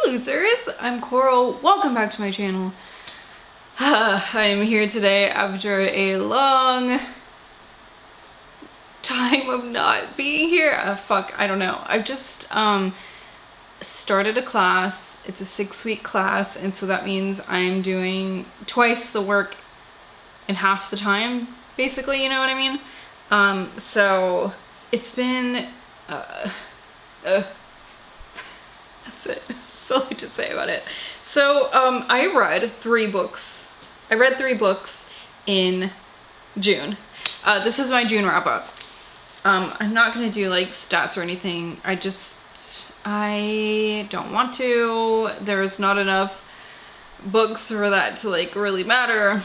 losers, I'm Coral. Welcome back to my channel. I am here today after a long time of not being here. I don't know. I've just started a class. It's a 6-week class, and so that means I'm doing twice the work in half the time, basically, you know what I mean? So it's been that's it. That's all I have to say about it. So I read 3 books. I read 3 books in June. This is my June wrap up. I'm not gonna do like stats or anything. I don't want to. There's not enough books for that to like really matter.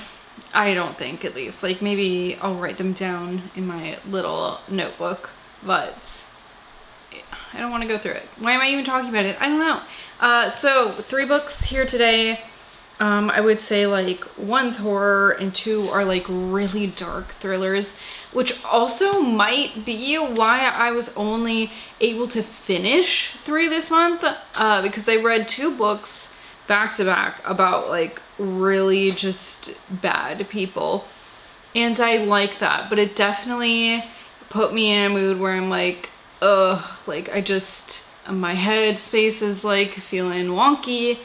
I don't think, at least. Like maybe I'll write them down in my little notebook, but I don't want to go through it. Why am I even talking about it? I don't know. So 3 books here today. I would say like 1's horror and 2 are like really dark thrillers, which also might be why I was only able to finish 3 this month, because I read 2 books back to back about like really just bad people, and I like that, but it definitely put me in a mood where I'm like, ugh, like my head space is like feeling wonky.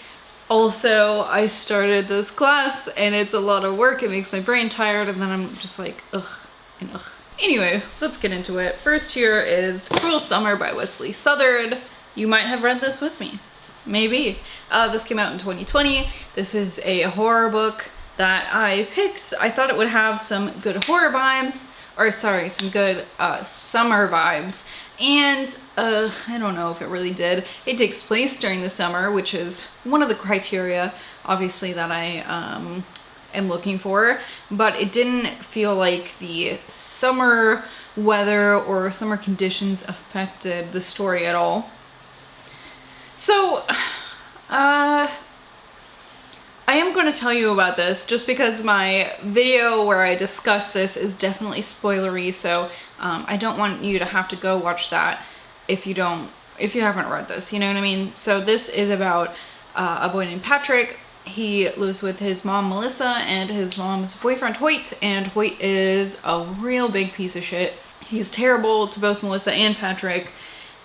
Also, I started this class and it's a lot of work. It makes my brain tired, and then I'm just like, ugh and ugh. Anyway, let's get into it. First here is Cruel Summer by Wesley Southard. You might have read this with me. Maybe. This came out in 2020. This is a horror book that I picked. I thought it would have some good horror vibes, or sorry, some good summer vibes. And I don't know if it really did. It takes place during the summer, which is one of the criteria, obviously, that I am looking for. But it didn't feel like the summer weather or summer conditions affected the story at all. So, I am going to tell you about this just because my video where I discuss this is definitely spoilery, so I don't want you to have to go watch that if you haven't read this, you know what I mean? So this is about a boy named Patrick. He lives with his mom Melissa and his mom's boyfriend Hoyt, and Hoyt is a real big piece of shit. He's terrible to both Melissa and Patrick,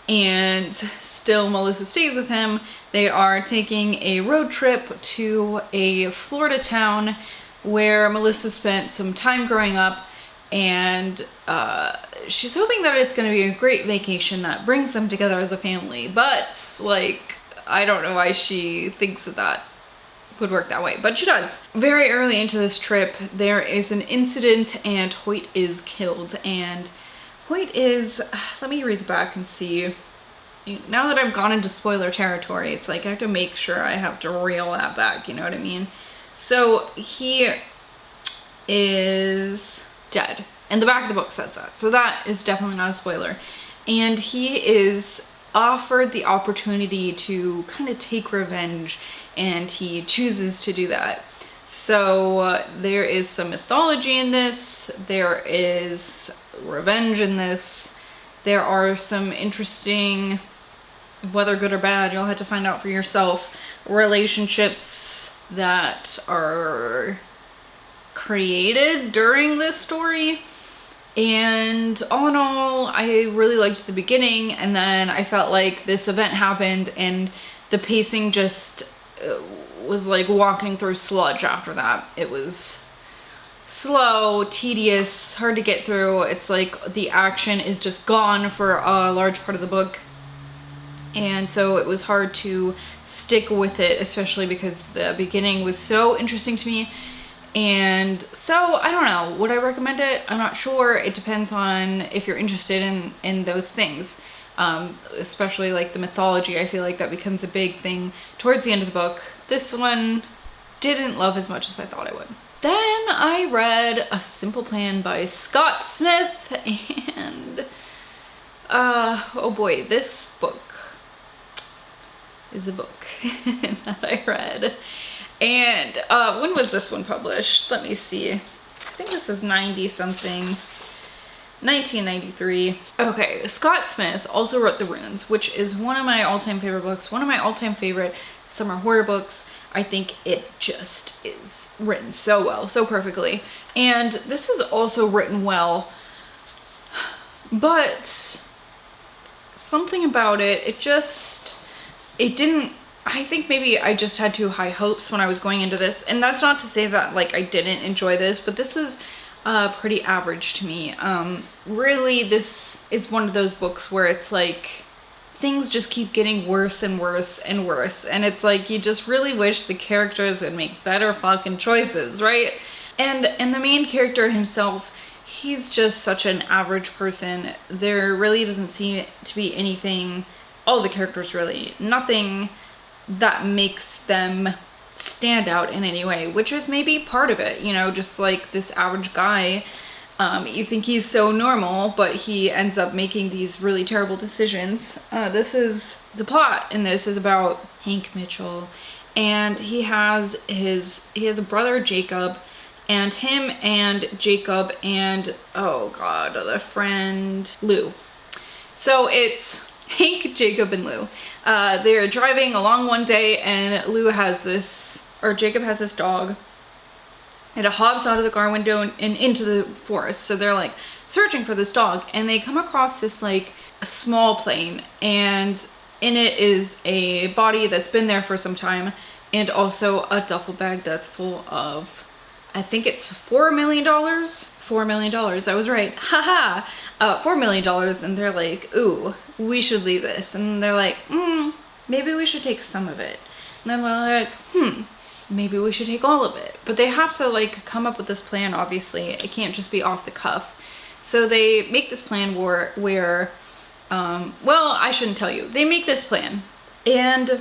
and still Melissa stays with him. They are taking a road trip to a Florida town where Melissa spent some time growing up, and she's hoping that it's going to be a great vacation that brings them together as a family, but like I don't know why she thinks that would work that way, but she does. Very early into this trip there is an incident and Hoyt is killed, and Hoyt is, let me read the back and see. Now that I've gone into spoiler territory, it's like I have to make sure I have to reel that back, you know what I mean? So he is dead, and the back of the book says that, so that is definitely not a spoiler. And he is offered the opportunity to kind of take revenge, and he chooses to do that. So there is some mythology in this, there is revenge in this, there are some interesting, whether good or bad, you'll have to find out for yourself, relationships that are created during this story. And all in all, I really liked the beginning, and then I felt like this event happened and the pacing just was like walking through sludge after that. It was slow, tedious, hard to get through. It's like the action is just gone for a large part of the book, and so it was hard to stick with it, especially because the beginning was so interesting to me. And so I don't know, would I recommend it? I'm not sure. It depends on if you're interested in those things, especially like the mythology. I feel like that becomes a big thing towards the end of the book. This one didn't love as much as I thought I would. Then I read A Simple Plan by Scott Smith, and oh boy, this book is a book that I read. And when was this one published? Let me see. I think this was 90 something. 1993. Okay, Scott Smith also wrote The Runes, which is one of my all-time favorite books, one of my all-time favorite summer horror books. I think it just is written so well, so perfectly. And this is also written well, but something about it, it didn't, I think maybe I just had too high hopes when I was going into this. And that's not to say that like I didn't enjoy this, but this was pretty average to me. Really, this is one of those books where it's like things just keep getting worse and worse and worse. And it's like you just really wish the characters would make better fucking choices, right? And the main character himself, he's just such an average person. There really doesn't seem to be anything, all the characters really, nothing that makes them stand out in any way, which is maybe part of it, you know, just like this average guy. You think he's so normal, but he ends up making these really terrible decisions. This is, the plot in this is about Hank Mitchell, and he has a brother, Jacob, and him and Jacob and, oh god, the friend Lou. So it's Hank, Jacob, and Lou. They're driving along one day, and Jacob has this dog, and it hops out of the car window and into the forest. So they're like searching for this dog, and they come across this like a small plane, and in it is a body that's been there for some time, and also a duffel bag that's full of, I think it's $4 million. $4 million, I was right. Haha. $4 million, and they're like, ooh, we should leave this. And they're like, maybe we should take some of it. And then they're like, maybe we should take all of it. But they have to like come up with this plan, obviously. It can't just be off the cuff. So they make this plan where well, I shouldn't tell you. They make this plan, and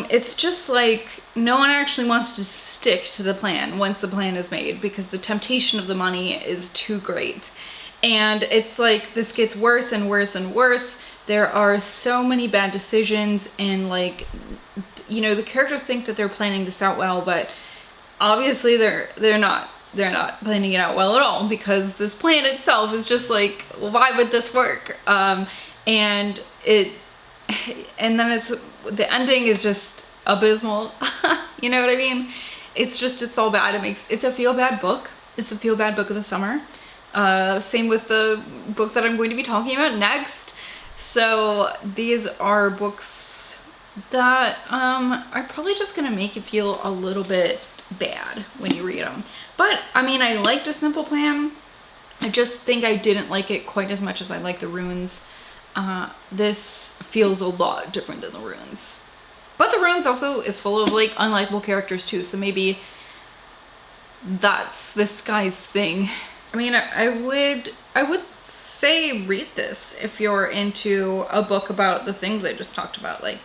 it's just like no one actually wants to stick to the plan once the plan is made, because the temptation of the money is too great. And it's like this gets worse and worse and worse. There are so many bad decisions, and like, you know, the characters think that they're planning this out well, but obviously they're not planning it out well at all, because this plan itself is just like, why would this work? And then the ending is just abysmal. You know what I mean? It's all bad. It's a feel-bad book. It's a feel-bad book of the summer. Same with the book that I'm going to be talking about next. So these are books that are probably just gonna make you feel a little bit bad when you read them. But I mean, I liked A Simple Plan. I just think I didn't like it quite as much as I like The Runes. This feels a lot different than The Runes. But The Runes also is full of like unlikable characters too, so maybe that's this guy's thing. I mean, I would say read this if you're into a book about the things I just talked about, like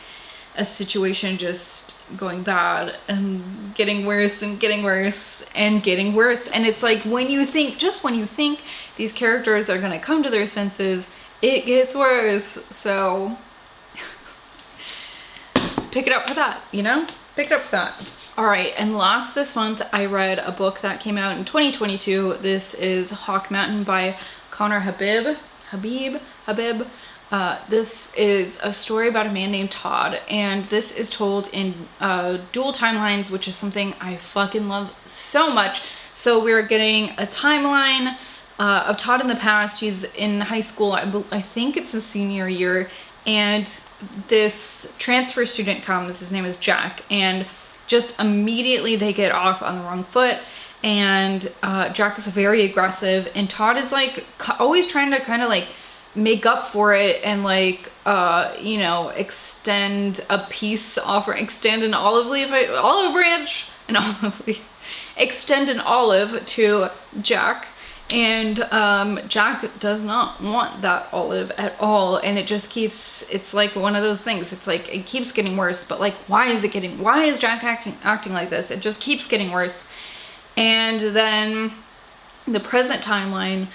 a situation just going bad and getting worse and getting worse and getting worse. And it's like when you think these characters are gonna come to their senses, it gets worse. So pick it up for that, you know? Pick it up for that. All right, and last this month, I read a book that came out in 2022. This is Hawk Mountain by Connor Habib. This is a story about a man named Todd, and this is told in dual timelines, which is something I fucking love so much. So we're getting a timeline of Todd in the past. He's in high school. I think it's his senior year, and this transfer student comes. His name is Jack, and just immediately they get off on the wrong foot, and Jack is very aggressive, and Todd is like always trying to kind of like make up for it and like you know, extend an olive branch, an olive leaf, extend an olive to Jack. And Jack does not want that olive at all, and it's like one of those things. It's like it keeps getting worse, but like why is Jack acting like this? It just keeps getting worse. And then the current timeline,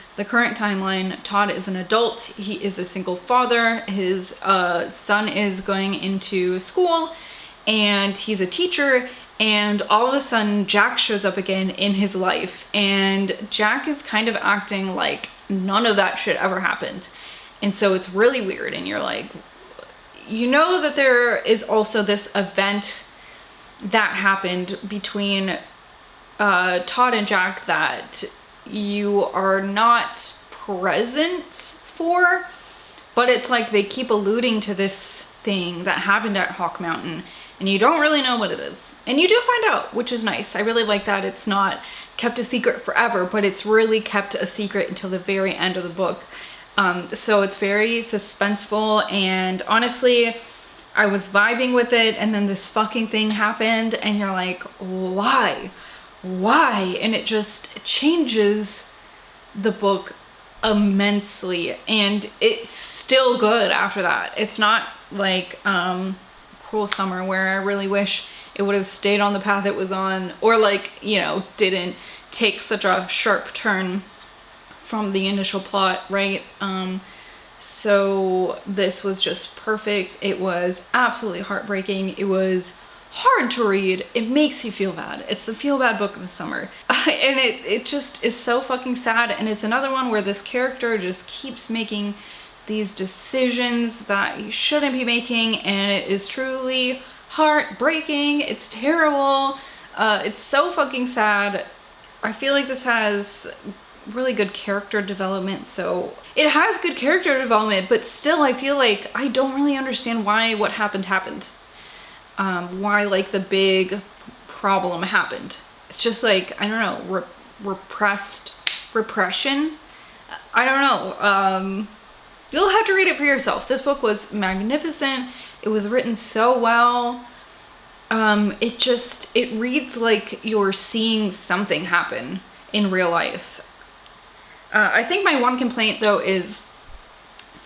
Todd is an adult. He is a single father. His son is going into school, and he's a teacher. And all of a sudden, Jack shows up again in his life, and Jack is kind of acting like none of that shit ever happened. And so it's really weird, and you're like, you know that there is also this event that happened between Todd and Jack that you are not present for, but it's like they keep alluding to this thing that happened at Hawk Mountain, and you don't really know what it is. And you do find out, which is nice. I really like that it's not kept a secret forever, but it's really kept a secret until the very end of the book. So it's very suspenseful, and honestly, I was vibing with it, and then this fucking thing happened, and you're like, why? Why? And it just changes the book immensely, and it's still good after that. It's not like Cruel Summer, where I really wish it would have stayed on the path it was on, or like, you know, didn't take such a sharp turn from the initial plot, right? So this was just perfect. It was absolutely heartbreaking. It was hard to read. It makes you feel bad. It's the feel bad book of the summer. And it just is so fucking sad. And it's another one where this character just keeps making these decisions that you shouldn't be making, and it is truly heartbreaking. It's terrible. It's so fucking sad. I feel like this has really good character development. So it has good character development, but still I feel like I don't really understand why what happened. Why like the big problem happened. It's just like, I don't know, repression. I don't know. You'll have to read it for yourself. This book was magnificent. It was written so well. It reads like you're seeing something happen in real life. I think my one complaint though is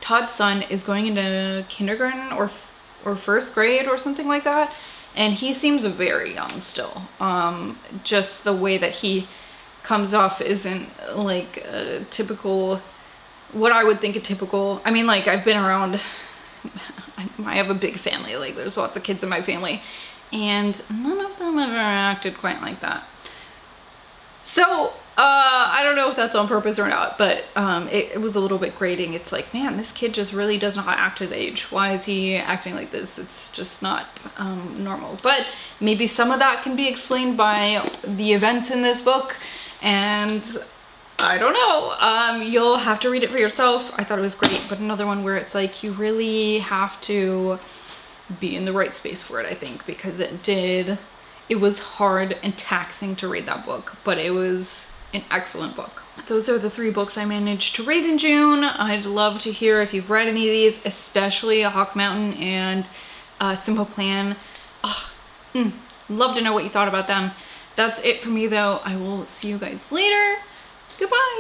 Todd's son is going into kindergarten or first grade or something like that, and he seems very young still. Just the way that he comes off isn't like a typical, what I would think a typical, I mean, like, I've been around, I have a big family, like there's lots of kids in my family, and none of them ever acted quite like that. So I don't know if that's on purpose or not, but it was a little bit grating. It's like, man, this kid just really does not act his age. Why is he acting like this? It's just not normal. But maybe some of that can be explained by the events in this book, and I don't know. You'll have to read it for yourself. I thought it was great, but another one where it's like you really have to be in the right space for it, I think, because it was hard and taxing to read that book, but it was an excellent book. Those are the 3 books I managed to read in June. I'd love to hear if you've read any of these, especially Hawk Mountain and Simple Plan. Love to know what you thought about them. That's it for me though. I will see you guys later. Goodbye.